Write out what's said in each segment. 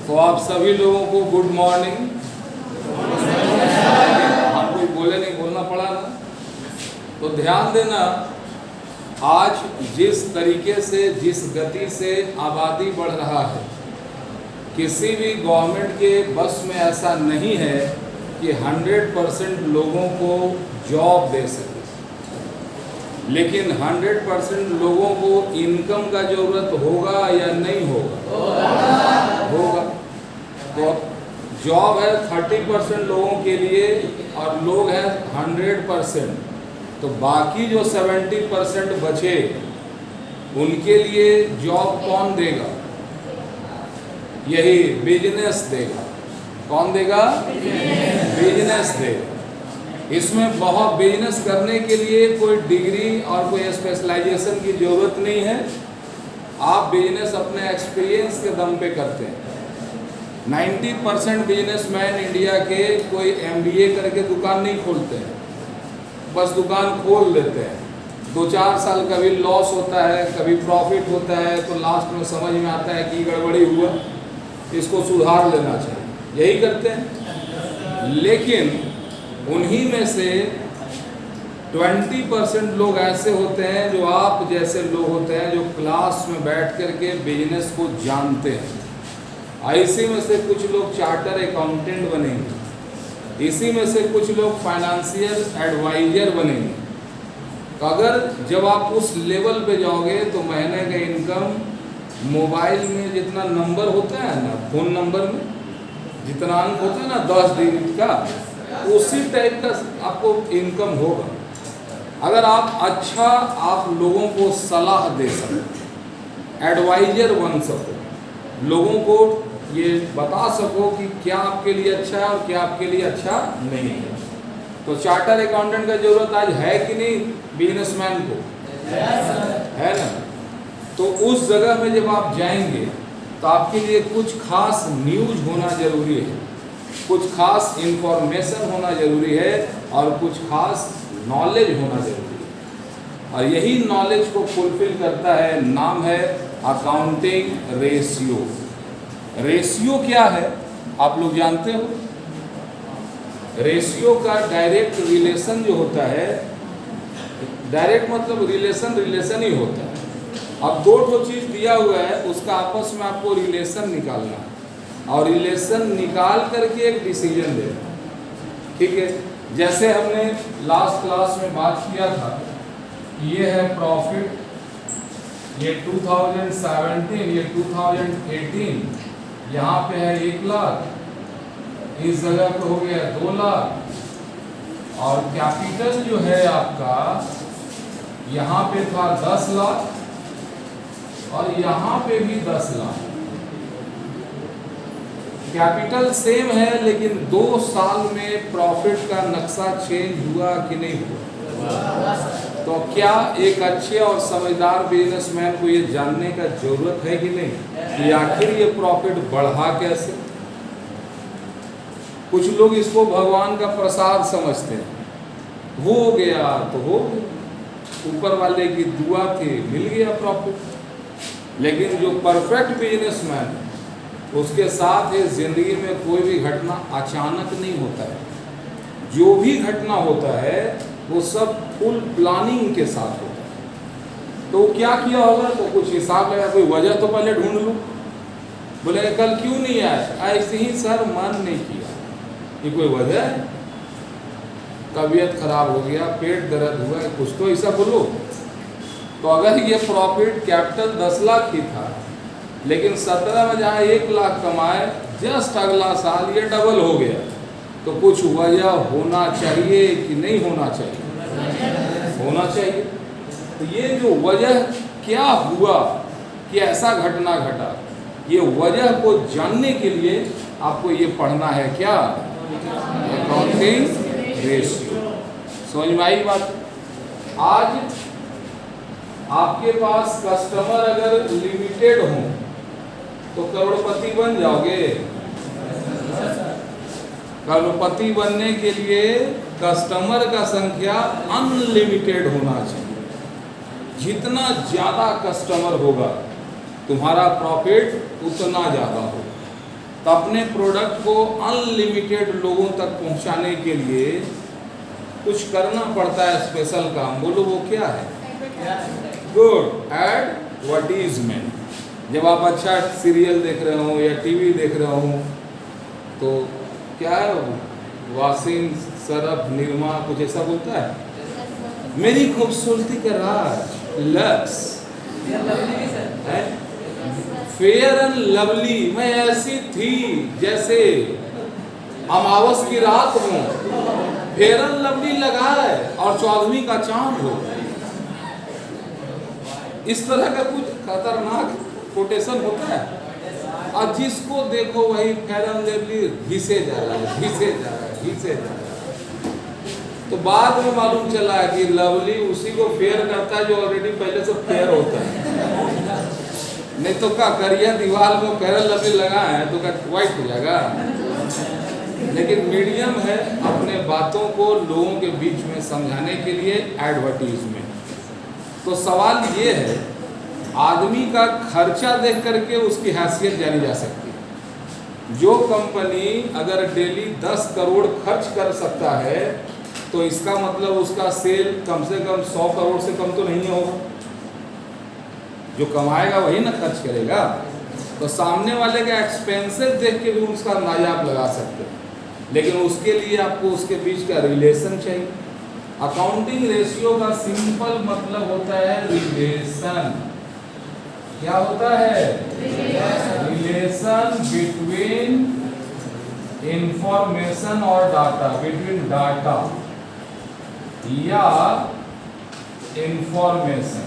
तो आप सभी लोगों को गुड मॉर्निंग। हम कोई बोले नहीं, बोलना पड़ा ना। तो ध्यान देना, आज जिस तरीके से, जिस गति से आबादी बढ़ रहा है, किसी भी गवर्नमेंट के बस में ऐसा नहीं है कि 100% लोगों को जॉब दे सके, लेकिन 100% लोगों को इनकम का जरूरत होगा या नहीं होगा? होगा। तो जॉब है 30% लोगों के लिए और लोग हैं 100%, तो बाकी जो 70% बचे उनके लिए जॉब कौन देगा? यही बिजनेस देगा। कौन देगा? बिजनेस देगा। इसमें बहुत बिजनेस करने के लिए कोई डिग्री और कोई स्पेशलाइजेशन की ज़रूरत नहीं है। आप बिजनेस अपने एक्सपीरियंस के दम पे करते हैं। 90% बिजनेसमैन इंडिया के कोई MBA करके दुकान नहीं खोलते हैं, बस दुकान खोल लेते हैं। 2-4 साल कभी लॉस होता है, कभी प्रॉफिट होता है, तो लास्ट में समझ में आता है कि गड़बड़ी हुआ, इसको सुधार लेना चाहिए, यही करते हैं। लेकिन उन्हीं में से 20% लोग ऐसे होते हैं जो आप जैसे लोग होते हैं, जो क्लास में बैठ कर के बिजनेस को जानते हैं। इसी में से कुछ लोग चार्टर अकाउंटेंट बनेंगे, इसी में से कुछ लोग फाइनेंशियल एडवाइजर बनेंगे। तो अगर जब आप उस लेवल पे जाओगे तो महीने का इनकम मोबाइल में जितना नंबर होता है ना, फ़ोन नंबर में जितना अंक होता है ना 10 डिजिट का, उसी टाइप का आपको इनकम होगा। अगर आप लोगों को सलाह दे सको, एडवाइजर बन सको, लोगों को ये बता सको कि क्या आपके लिए अच्छा है और क्या आपके लिए अच्छा नहीं है, तो चार्टर अकाउंटेंट का जरूरत आज है कि नहीं बिजनेसमैन को? है ना। तो उस जगह में जब आप जाएंगे तो आपके लिए कुछ खास न्यूज होना जरूरी है, कुछ खास इंफॉर्मेशन होना जरूरी है और कुछ खास नॉलेज होना जरूरी है। और यही नॉलेज को फुलफिल करता है, नाम है अकाउंटिंग रेशियो। रेशियो क्या है आप लोग जानते हो? रेशियो का डायरेक्ट रिलेशन जो होता है, डायरेक्ट मतलब रिलेशन ही होता है। अब 2 चीज़ दिया हुआ है, उसका आपस में आपको रिलेशन निकालना है और रिलेशन निकाल करके एक डिसीजन लेना। ठीक है, जैसे हमने लास्ट क्लास में बात किया था, ये है प्रॉफिट, ये 2017, ये 2018, यहाँ पे है 1 लाख, इस जगह पे हो गया 2 लाख, और कैपिटल जो है आपका यहाँ पे था 10 लाख और यहाँ पे भी 10 लाख। कैपिटल सेम है, लेकिन 2 साल में प्रॉफिट का नक्शा चेंज हुआ कि नहीं हुआ? तो क्या एक अच्छे और समझदार बिजनेसमैन को ये जानने का जरूरत है कि नहीं कि आखिर ये प्रॉफिट बढ़ा कैसे? कुछ लोग इसको भगवान का प्रसाद समझते हैं, हो गया तो हो गया, ऊपर वाले की दुआ थी, मिल गया प्रॉफिट। लेकिन जो परफेक्ट बिजनेसमैन है, उसके साथ इस जिंदगी में कोई भी घटना अचानक नहीं होता है। जो भी घटना होता है वो सब फुल प्लानिंग के साथ होता है। तो क्या किया होगा? तो कुछ हिसाब लगा, कोई वजह तो पहले ढूंढ लूँ। बोले कल क्यों नहीं आया? ऐसे ही सर मन नहीं किया। ये कोई वजह है? तबीयत खराब हो गया, पेट दर्द हुआ, कुछ तो ऐसा बोलो। तो अगर ये प्रॉफिट कैपिटल 10 लाख ही था, लेकिन 17 में जहाँ 1 लाख कमाए, जस्ट अगला साल ये डबल हो गया, तो कुछ वजह होना चाहिए कि नहीं होना चाहिए? होना चाहिए। तो ये जो वजह क्या हुआ कि ऐसा घटना घटा, ये वजह को जानने के लिए आपको ये पढ़ना है, क्या? Accounting ratio. समझ में आई बात? आज आपके पास कस्टमर अगर लिमिटेड हो तो करोड़पति बन जाओगे? करोड़पति बनने के लिए कस्टमर का संख्या अनलिमिटेड होना चाहिए। जितना ज़्यादा कस्टमर होगा तुम्हारा प्रॉफिट उतना ज़्यादा होगा। तो अपने प्रोडक्ट को अनलिमिटेड लोगों तक पहुंचाने के लिए कुछ करना पड़ता है स्पेशल काम। बोलो वो क्या है? Good advertisement. जब आप अच्छा सीरियल देख रहे हो या टीवी देख रहे हो तो क्या है, वासिन सरफ निरमा कुछ ऐसा बोलता है, मेरी खूबसूरती का राज लक्स है, फेयर एंड लवली, मैं ऐसी थी जैसे अमावस की रात हो, फेयर एंड लवली लगाए और 14वीं का चांद हो। इस तरह का कुछ खतरनाक कोटेशन होता है, और जिसको देखो वही फेयर एंड लवली घिसे जा रहा है, घिसे जा रहा है, घिसे जा रहा है। तो बाद में मालूम चला कि लवली उसी को फेयर करता है जो ऑलरेडी पहले से फेयर होता है। नहीं तो क्या करिया दीवार में फेयर एंड लवली लगा है तो क्या व्हाइट हो जाएगा? लेकिन मीडियम है अपने बातों को लोगों के बीच में समझाने के लिए एडवर्टीजमेंट। तो सवाल ये है, आदमी का खर्चा देख करके उसकी हैसियत जानी जा सकती है। जो कंपनी अगर डेली 10 करोड़ खर्च कर सकता है तो इसका मतलब उसका सेल कम से कम 100 करोड़ से कम तो नहीं होगा। जो कमाएगा वही ना खर्च करेगा। तो सामने वाले का एक्सपेंसेस देख के भी उसका अंदाजा आप लगा सकते हैं, लेकिन उसके लिए आपको उसके बीच का रिलेशन चाहिए। अकाउंटिंग रेशियो का सिंपल मतलब होता है रिलेशन। क्या होता है? रिलेशन बिटवीन इंफॉर्मेशन और डाटा, बिटवीन डाटा या इंफॉर्मेशन।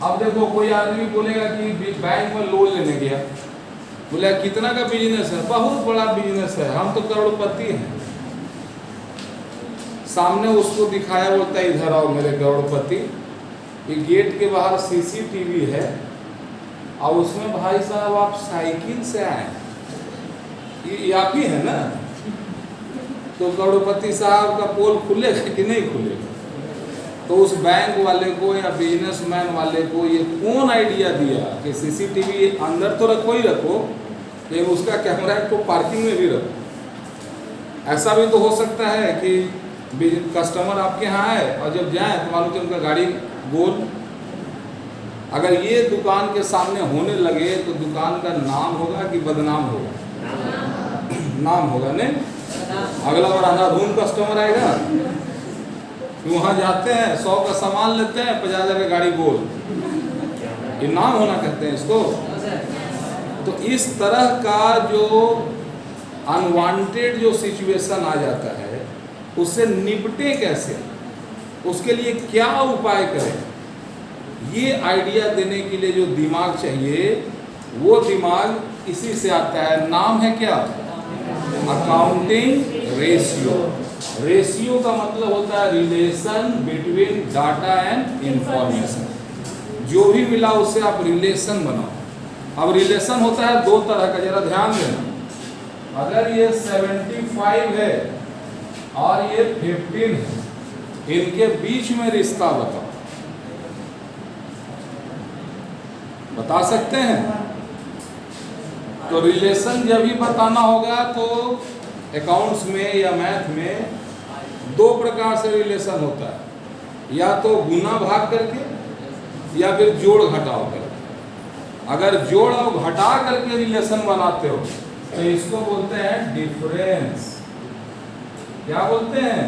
अब देखो कोई आदमी बोलेगा कि बैंक में लोन लेने गया, बोले कितना का बिजनेस है? बहुत बड़ा बिजनेस है, हम तो करोड़पति हैं। सामने उसको दिखाया, बोलता है इधर आओ मेरे करोड़पति, कि गेट के बाहर सीसीटीवी है और उसमें भाई साहब आप साइकिल से आए, ये आप ही है ना? तो करोड़पति साहब का पोल खुलेगा कि नहीं खुलेगा? तो उस बैंक वाले को या बिजनेसमैन वाले को ये कौन आइडिया दिया कि सीसीटीवी अंदर तो रखो ही रखो, लेकिन उसका कैमरा को पार्किंग में भी रखो। ऐसा भी तो हो सकता है कि कस्टमर आपके यहाँ आए और जब जाए तो मालूम चले उनका गाड़ी गोल। अगर ये दुकान के सामने होने लगे तो दुकान का नाम होगा कि बदनाम होगा? नाम होगा नहीं। अगला बार अंधाधुंध कस्टमर आएगा, वहाँ जाते हैं 100 का सामान लेते हैं, 50,000 की गाड़ी गोल, ये नाम होना कहते हैं इसको। तो इस तरह का जो अनवांटेड जो सिचुएशन आ जाता है उससे निपटे कैसे, उसके लिए क्या उपाय करें, ये आइडिया देने के लिए जो दिमाग चाहिए वो दिमाग इसी से आता है। नाम है क्या? Accounting ratio. रेशियो का मतलब होता है relation between data and information. जो भी मिला उससे आप रिलेशन बनाओ। अब रिलेशन होता है दो तरह का, जरा ध्यान देना। अगर ये 75 है और ये 15 है, इनके बीच में रिश्ता बताओ, बता सकते हैं? तो रिलेशन जब भी बताना होगा तो अकाउंट्स में या मैथ में दो प्रकार से रिलेशन होता है, या तो गुना भाग करके या फिर जोड़ घटाव करके। अगर जोड़ और घटा करके रिलेशन बनाते हो तो इसको बोलते हैं डिफरेंस। क्या बोलते हैं?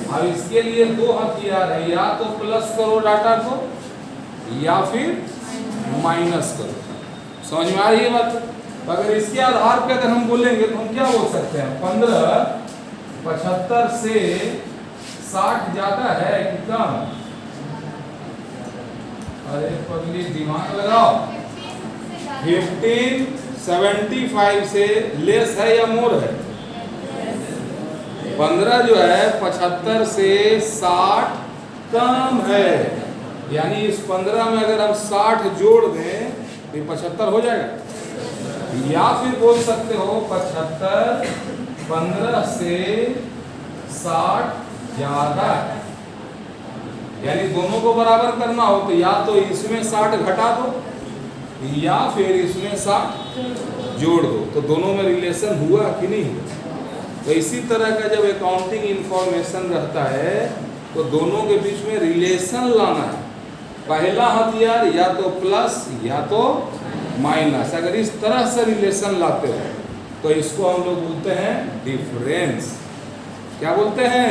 अब इसके लिए दो हथियार है, या तो प्लस करो डाटा को या फिर माइनस करो। समझ में आ रही है बात? अगर इसके आधार पे अगर हम बोलेंगे तो हम क्या बोल सकते हैं? 15 75 से 60 ज्यादा है कि कम? अरे पगली दिमाग लगाओ। 15 75 से लेस है या मोर है? 15 जो है 75 से 60 कम है, यानी इस 15 में अगर हम 60 जोड़ दें तो 75 हो जाएगा। या फिर बोल सकते हो 75 15 से 60 ज्यादा है, यानी दोनों को बराबर करना हो तो या तो इसमें 60 घटा दो या फिर इसमें 60 जोड़ दो, तो दोनों में रिलेशन हुआ कि नहीं हुआ। तो इसी तरह का जब अकाउंटिंग इंफॉर्मेशन रहता है तो दोनों के बीच में रिलेशन लाना है। पहला हथियार या तो प्लस या तो माइनस। अगर इस तरह से रिलेशन लाते हो तो इसको हम लोग बोलते हैं डिफरेंस। क्या बोलते हैं?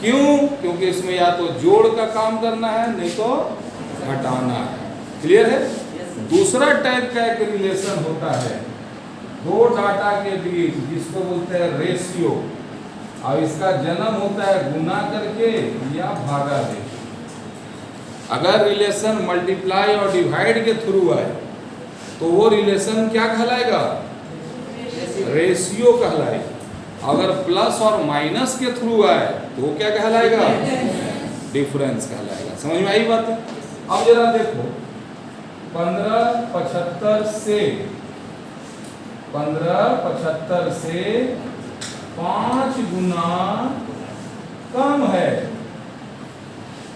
क्यों? क्योंकि इसमें या तो जोड़ का काम करना है नहीं तो घटाना है। क्लियर है? दूसरा टाइप का एक रिलेशन होता है दो डाटा के बीच, जिसको बोलते हैं रेशियो। और इसका जन्म होता है गुना करके या भागा दे। अगर रिलेशन मल्टीप्लाई और डिवाइड के थ्रू आए तो वो रिलेशन क्या कहलाएगा? रेशियो कहलाएगा। अगर प्लस और माइनस के थ्रू आए तो वो क्या कहलाएगा? डिफरेंस कहलाएगा। समझ में आई बात है? अब जरा देखो 1575 से 5 गुना कम है।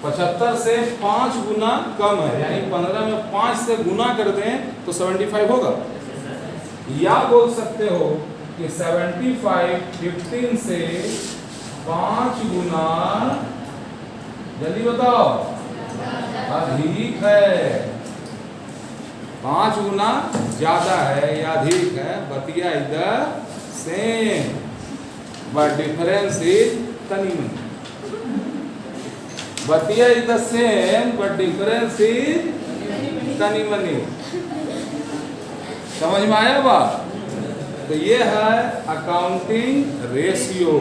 75 से 5 गुना कम है, यानी 15 में 5 से गुना कर दें तो 75 होगा। या बोल सकते हो कि 75 15 से 5 गुना, जल्दी बताओ, अधिक है। 5 गुना ज्यादा है या अधिक है, बतिया इधर सेम, बट डिफरेंस इज तनी मनी। बतिया is the same but difference is तनी मनी। समझ में आया बात? तो ये है अकाउंटिंग रेशियो।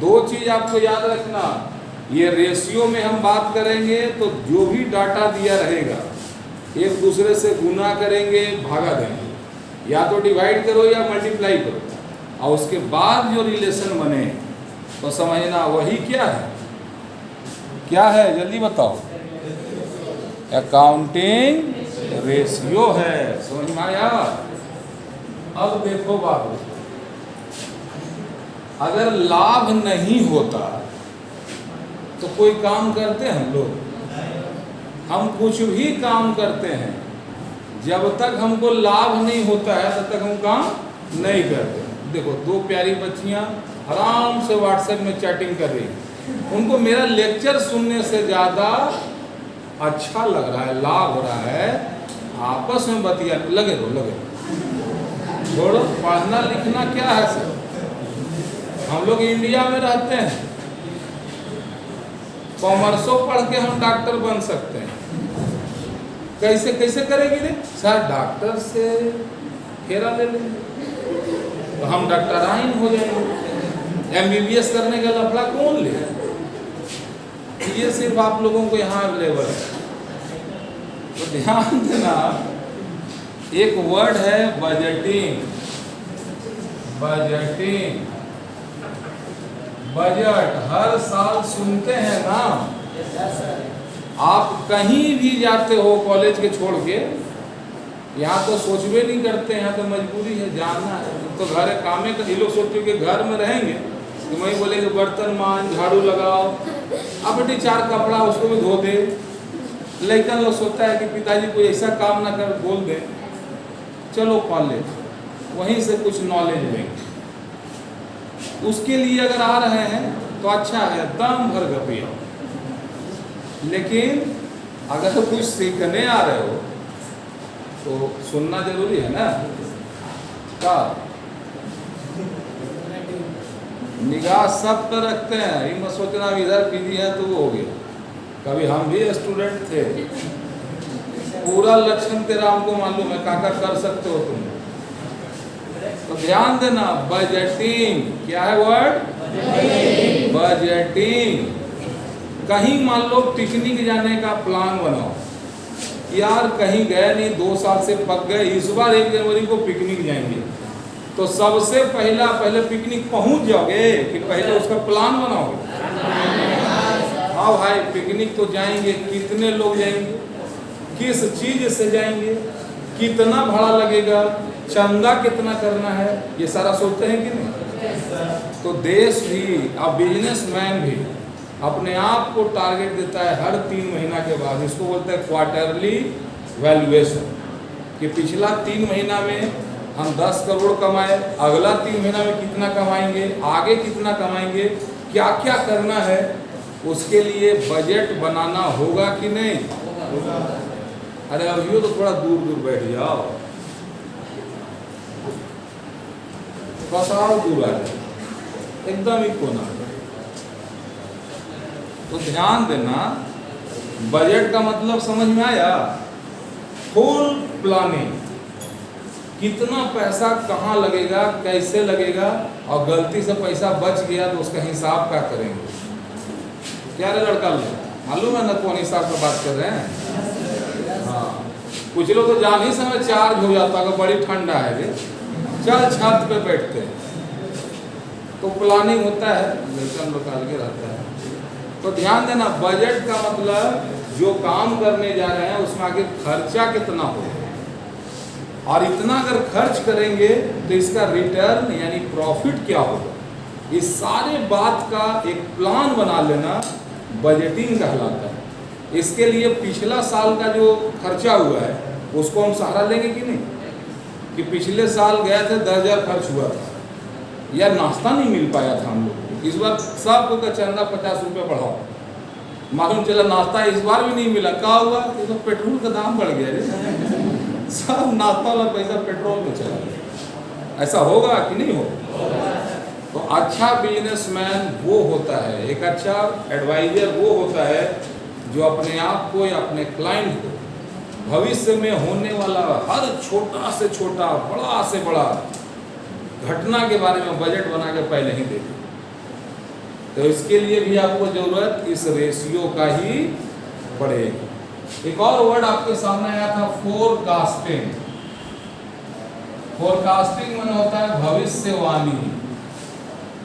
दो चीज आपको याद रखना, ये रेशियो में हम बात करेंगे तो जो भी डाटा दिया रहेगा एक दूसरे से गुना करेंगे, भागा देंगे, या तो डिवाइड करो या मल्टीप्लाई करो, और उसके बाद जो रिलेशन बने तो समझना वही क्या है। क्या है जल्दी बताओ? अकाउंटिंग रेशियो है। समझ में आया? अब देखो बाबू, अगर लाभ नहीं होता तो कोई काम करते हैं हम लोग? हम कुछ भी काम करते हैं, जब तक हमको लाभ नहीं होता है तब तक हम काम नहीं करते। देखो दो प्यारी बच्चियां आराम से व्हाट्सएप में चैटिंग कर रही हैं, उनको मेरा लेक्चर सुनने से ज़्यादा अच्छा लग रहा है, लाभ हो रहा है, आपस में बतिया लगे रहो। छोड़ो पढ़ना लिखना क्या है सर, हम लोग इंडिया में रहते हैं, कॉमर्सो पढ़ के हम डॉक्टर बन सकते हैं। कैसे कैसे करेगी रे सर? डॉक्टर से फेरा ले लेंगे तो हम डॉक्टराइन हो जाएंगे। MBBS करने का लफड़ा कौन ले? ये सिर्फ आप लोगों को यहाँ अवेलेबल है। तो ध्यान देना, एक वर्ड है बजटिंग। बजटिंग, बजट हर साल सुनते हैं ना। आप कहीं भी जाते हो कॉलेज के छोड़ के, यहाँ तो सोचवे नहीं करते हैं, तो मजबूरी है जाना है। तो घर कामे का, ये लोग सोचते कि घर में रहेंगे तो वही बोलेंगे बर्तन मान, झाड़ू लगाओ, अब बेटी 4 कपड़ा उसको भी धो दे। लेकिन लोग सोचता है कि पिताजी कोई ऐसा काम ना कर, बोल दे चलो कॉलेज, वहीं से कुछ नॉलेज लेंगे। उसके लिए अगर आ रहे हैं तो अच्छा है, दम भर गपिया। लेकिन अगर कुछ सीखने आ रहे हो तो सुनना जरूरी है ना। क्या निगाह सब पर रखते हैं, ये मत सोचना इधर बिजी है तो वो हो गया। कभी हम भी स्टूडेंट थे, पूरा लक्षण तेरा हमको मालूम है, काका कर सकते हो तुम। तो ध्यान देना, बजटिंग क्या है वर्ड? बजटिंग। कहीं मान लो पिकनिक जाने का प्लान बनाओ, यार कहीं गए नहीं, 2 साल से पक गए, इस बार 1 जनवरी को पिकनिक जाएंगे। तो सबसे पहले पिकनिक पहुंच जाओगे कि पहले उसका प्लान बनाओगे? हाँ भाई पिकनिक तो जाएंगे, कितने लोग जाएंगे, किस चीज से जाएंगे, कितना भाड़ा लगेगा, चंदा कितना करना है, ये सारा सोचते हैं कि नहीं? तो देश भी, अब बिजनेसमैन भी अपने आप को टारगेट देता है हर 3 महीना के बाद, इसको बोलते हैं क्वार्टरली वैल्यूएशन कि पिछला 3 महीना में हम 10 करोड़ कमाए, अगला 3 महीना में कितना कमाएंगे, आगे कितना कमाएंगे, क्या क्या करना है, उसके लिए बजट बनाना होगा कि नहीं? अरे अभी तो थोड़ा दूर दूर बैठ जाओ, बस आओ दूर आ जाए, एकदम ही कोना। तो ध्यान देना, बजट का मतलब समझ में आया? फुल प्लानिंग, कितना पैसा कहाँ लगेगा, कैसे लगेगा, और गलती से पैसा बच गया तो उसका हिसाब क्या करेंगे? क्या रे लड़का लोग, मालूम है ना कौन हिसाब का बात कर रहे हैं? हाँ, कुछ लोग तो जान ही समय चार्ज हो जाता है, बड़ी ठंडा है रे, चल छत पे बैठते हैं। तो प्लानिंग होता है, वेतन निकाल के रहता है। तो ध्यान देना, बजट का मतलब जो काम करने जा रहे हैं उसमें आगे खर्चा कितना हो, और इतना अगर खर्च करेंगे तो इसका रिटर्न यानी प्रॉफिट क्या होगा, इस सारे बात का एक प्लान बना लेना बजटिंग कहलाता है। इसके लिए पिछला साल का जो खर्चा हुआ है उसको हम सहारा लेंगे कि नहीं, कि पिछले साल गए थे 10,000 खर्च हुआ था, या नाश्ता नहीं मिल पाया था हम लोग को, इस बार सबको का चंदा 50 रुपये बढ़ाओ, मालूम चला नाश्ता इस बार भी नहीं मिला, क्या हुआ? तो पेट्रोल का दाम बढ़ गया रे, सब नाश्ता वाला पैसा पेट्रोल में चला गया। ऐसा होगा कि नहीं होगा? तो अच्छा बिजनेसमैन वो होता है, एक अच्छा एडवाइजर वो होता है जो अपने आप को या अपने क्लाइंट को भविष्य में होने वाला हर छोटा से छोटा, बड़ा से बड़ा घटना के बारे में बजट बना के पहले ही दे। तो इसके लिए भी आपको जरूरत इस रेशियो का ही पड़ेगा। एक और वर्ड आपके सामने आया था, फोरकास्टिंग। फोरकास्टिंग मन होता है भविष्यवाणी।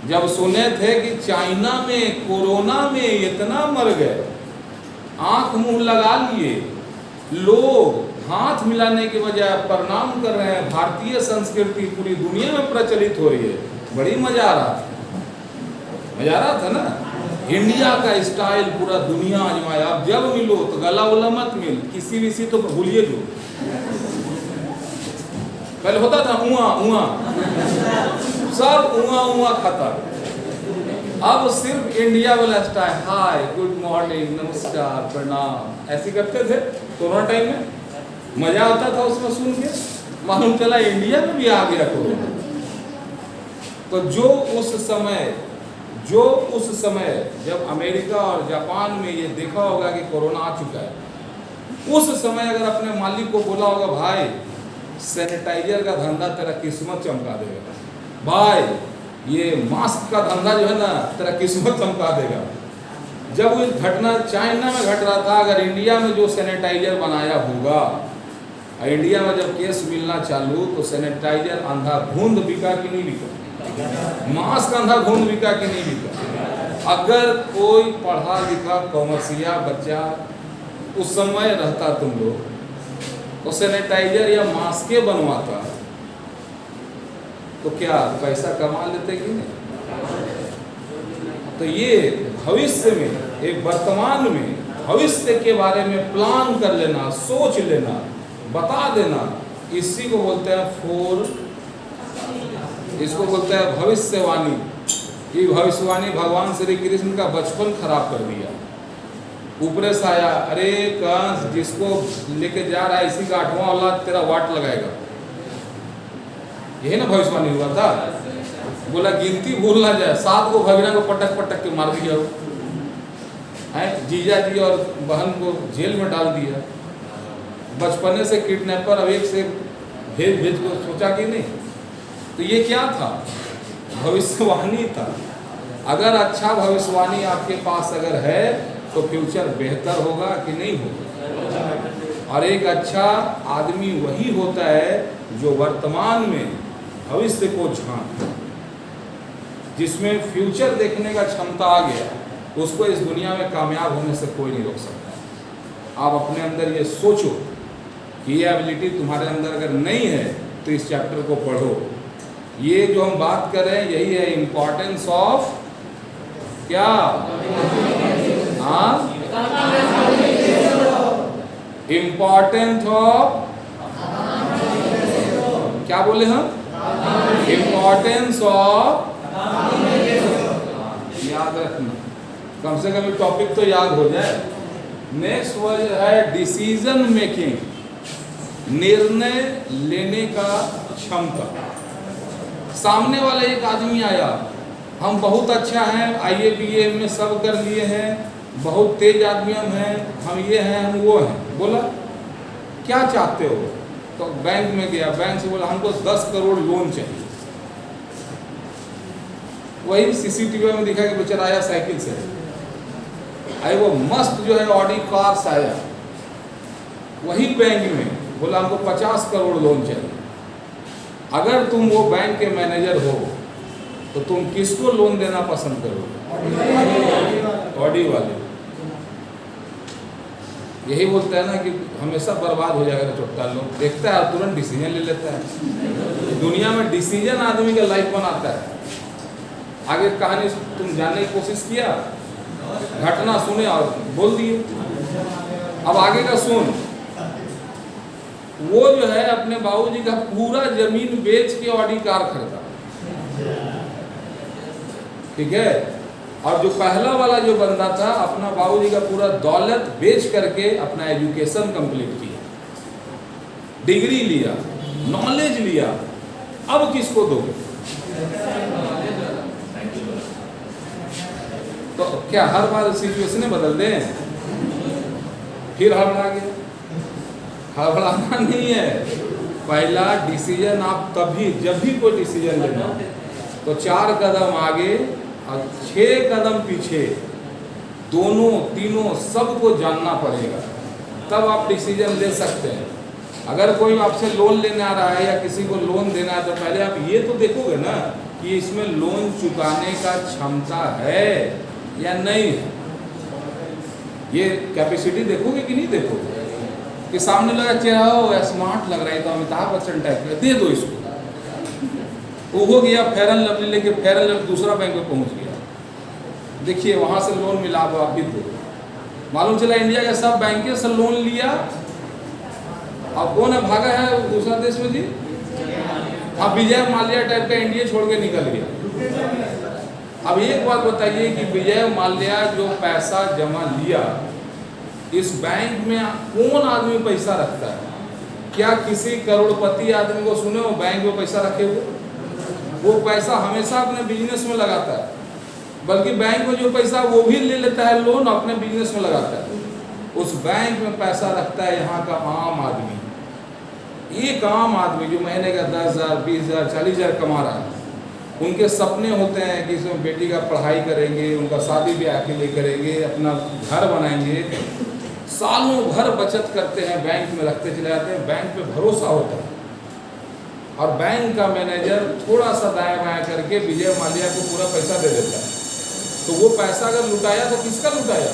जब सुने थे कि चाइना में कोरोना में इतना मर गए, आंख मुंह लगा लिए, लोग हाथ मिलाने के बजाय प्रणाम कर रहे हैं, भारतीय संस्कृति पूरी दुनिया में प्रचलित हो रही है, बड़ी मजा आ रहा था, मजा आ रहा था ना। इंडिया का स्टाइल पूरा दुनिया आजमाया। अब जब मिलो तो गला उला मत मिल, किसी भी तो भूलिए जो पहले होता था उआ उआ, सब उआ उआ खाता। अब सिर्फ इंडिया वाला स्टाइल, हाय गुड मॉर्निंग, नमस्कार, प्रणाम, ऐसे करते थे कोरोना टाइम में। मजा आता था उसमें सुन के, मालूम चला इंडिया में भी आ गया कोरोना। तो जो उस समय जब अमेरिका और जापान में ये देखा होगा कि कोरोना आ चुका है, उस समय अगर अपने मालिक को बोला होगा, भाई सैनिटाइजर का धंधा तेरा किस्मत चमका देगा, भाई ये मास्क का धंधा जो है ना तेरा किस्मत चमका देगा। जब वो घटना चाइना में घट रहा था, अगर इंडिया में जो सैनिटाइजर बनाया होगा, इंडिया में जब केस मिलना चालू तो सैनिटाइजर अंधाधुंध बिका कि नहीं बिका, मास्क अंधाधुंध बिका कि नहीं बिका। अगर कोई पढ़ा लिखा कॉमर्सिया बच्चा उस समय रहता तुम लोग, तो सैनिटाइजर या मास्के बनवाता तो क्या पैसा कमा लेते कि नहीं? तो ये भविष्य में, एक वर्तमान में भविष्य के बारे में प्लान कर लेना, सोच लेना, बता देना, इसी को बोलते हैं इसको बोलते हैं भविष्यवाणी। ये भविष्यवाणी भगवान श्री कृष्ण का बचपन खराब कर दिया। ऊपर से आया, अरे कंस जिसको लेके जा रहा है इसी का 8वां औलाद तेरा वाट लगाएगा, यही ना भविष्यवाणी हुआ था। बोला गिनती भूल ना जाए, 7 को भगीरा को पटक पटक के मार दिया, है जीजा जी और बहन को जेल में डाल दिया। बचपने से किडनैपर, अब एक से भेज को सोचा कि नहीं। तो ये क्या था? भविष्यवाणी था। अगर अच्छा भविष्यवाणी आपके पास अगर है तो फ्यूचर बेहतर होगा कि नहीं होगा। और एक अच्छा आदमी वही होता है जो वर्तमान में भविष्य को झांकता, जिसमें फ्यूचर देखने का क्षमता आ गया, उसको इस दुनिया में कामयाब होने से कोई नहीं रोक सकता। आप अपने अंदर ये सोचो कि ये एबिलिटी तुम्हारे अंदर अगर नहीं है तो इस चैप्टर को पढ़ो। ये जो हम बात कर रहे हैं यही है इम्पोर्टेंस ऑफ क्या? हाँ, इम्पोर्टेंस ऑफ, क्या बोले हम, इम्पोर्टेंस ऑफ, याद रखना, कम से कम टॉपिक तो याद हो जाए। नेक्स्ट वर्ड है डिसीजन मेकिंग, निर्णय लेने का क्षमता। सामने वाला एक आदमी आया, हम बहुत अच्छा हैं, आईए बीए में सब कर लिए हैं, बहुत तेज आदमी हम ये हैं, हम वो हैं। बोला क्या चाहते हो? तो बैंक में गया, बैंक से बोला हमको 10 करोड़ लोन चाहिए। वही सीसीटीवी में दिखा कि बेचारा आया साइकिल से, आई वो मस्त जो है ऑडी कार से आया, वही बैंक में बोला हमको 50 करोड़ लोन चाहिए। अगर तुम वो बैंक के मैनेजर हो तो तुम किसको लोन देना पसंद करोगे? ऑडी वाले। यही बोलते हैं ना कि हमेशा बर्बाद हो जाएगा छोटा लोग, देखता है तुरंत डिसीजन ले लेता है। दुनिया में डिसीजन आदमी का लाइफ बनाता है। आगे कहानी तुम जानने की कोशिश किया, घटना सुने और बोल दिए। अब आगे का सुन। वो जो है अपने बाबूजी का पूरा जमीन बेच के ऑडी कार खरीदा, ठीक है। और जो पहला वाला जो बंदा था, अपना बाबूजी का पूरा दौलत बेच करके अपना एजुकेशन कंप्लीट किया, डिग्री लिया, नॉलेज लिया। अब किसको दोगे? तो क्या हर बार सिचुएशन बदल दें? फिर हड़बड़ा गया। हड़बड़ाना नहीं है। पहला डिसीजन आप तभी, जब भी कोई डिसीजन लेना तो 4 कदम आगे और 6 कदम पीछे, दोनों तीनों सबको जानना पड़ेगा, तब आप डिसीजन ले सकते हैं। अगर कोई आपसे लोन लेने आ रहा है या किसी को लोन देना है तो पहले आप ये तो देखोगे ना कि इसमें लोन चुकाने का क्षमता है या नहीं है। ये कैपेसिटी देखोगे कि नहीं देखोगे? कि सामने लगा चेहरा हो स्मार्ट लग रहा है तो अमिताभ बच्चन टाइप का, दे दो इसको। वो हो गया फेयर एंड लवली लेके, फेयर एंड लवली दूसरा बैंक में पहुंच गया, देखिए वहां से लोन मिला, आप भी दो। मालूम चला इंडिया के सब बैंक से लोन लिया, अब कौन है भागा है दूसरा देश में जी? अब विजय माल्या टाइप का इंडिया छोड़ के निकल गया। अब एक बात बताइए कि विजय माल्या जो पैसा जमा लिया, इस बैंक में कौन आदमी पैसा रखता है? क्या किसी करोड़पति आदमी को सुने वो बैंक में पैसा रखे हुए? वो पैसा हमेशा अपने बिजनेस में लगाता है, बल्कि बैंक में जो पैसा वो भी ले लेता है लोन, अपने बिजनेस में लगाता है। उस बैंक में पैसा रखता है यहाँ का आम आदमी। एक आम आदमी जो महीने का 10,000, 20,000, 40,000 कमा रहा है, उनके सपने होते हैं कि इसमें बेटी का पढ़ाई करेंगे, उनका शादी ब्याह के लिए करेंगे, अपना घर बनाएंगे। सालों भर बचत करते हैं, बैंक में रखते चले जाते हैं, बैंक पे भरोसा होता है। और बैंक का मैनेजर थोड़ा सा दाया बाया करके विजय माल्या को पूरा पैसा दे देता है। तो वो पैसा अगर लुटाया तो किसका लुटाया?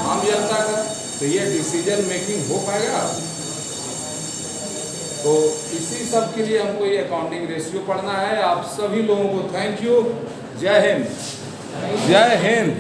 आम जनता का। तो ये डिसीजन मेकिंग हो पाएगा? तो इसी सब के लिए हमको ये अकाउंटिंग रेशियो पढ़ना है। आप सभी लोगों को थैंक यू। जय हिंद। जय हिंद।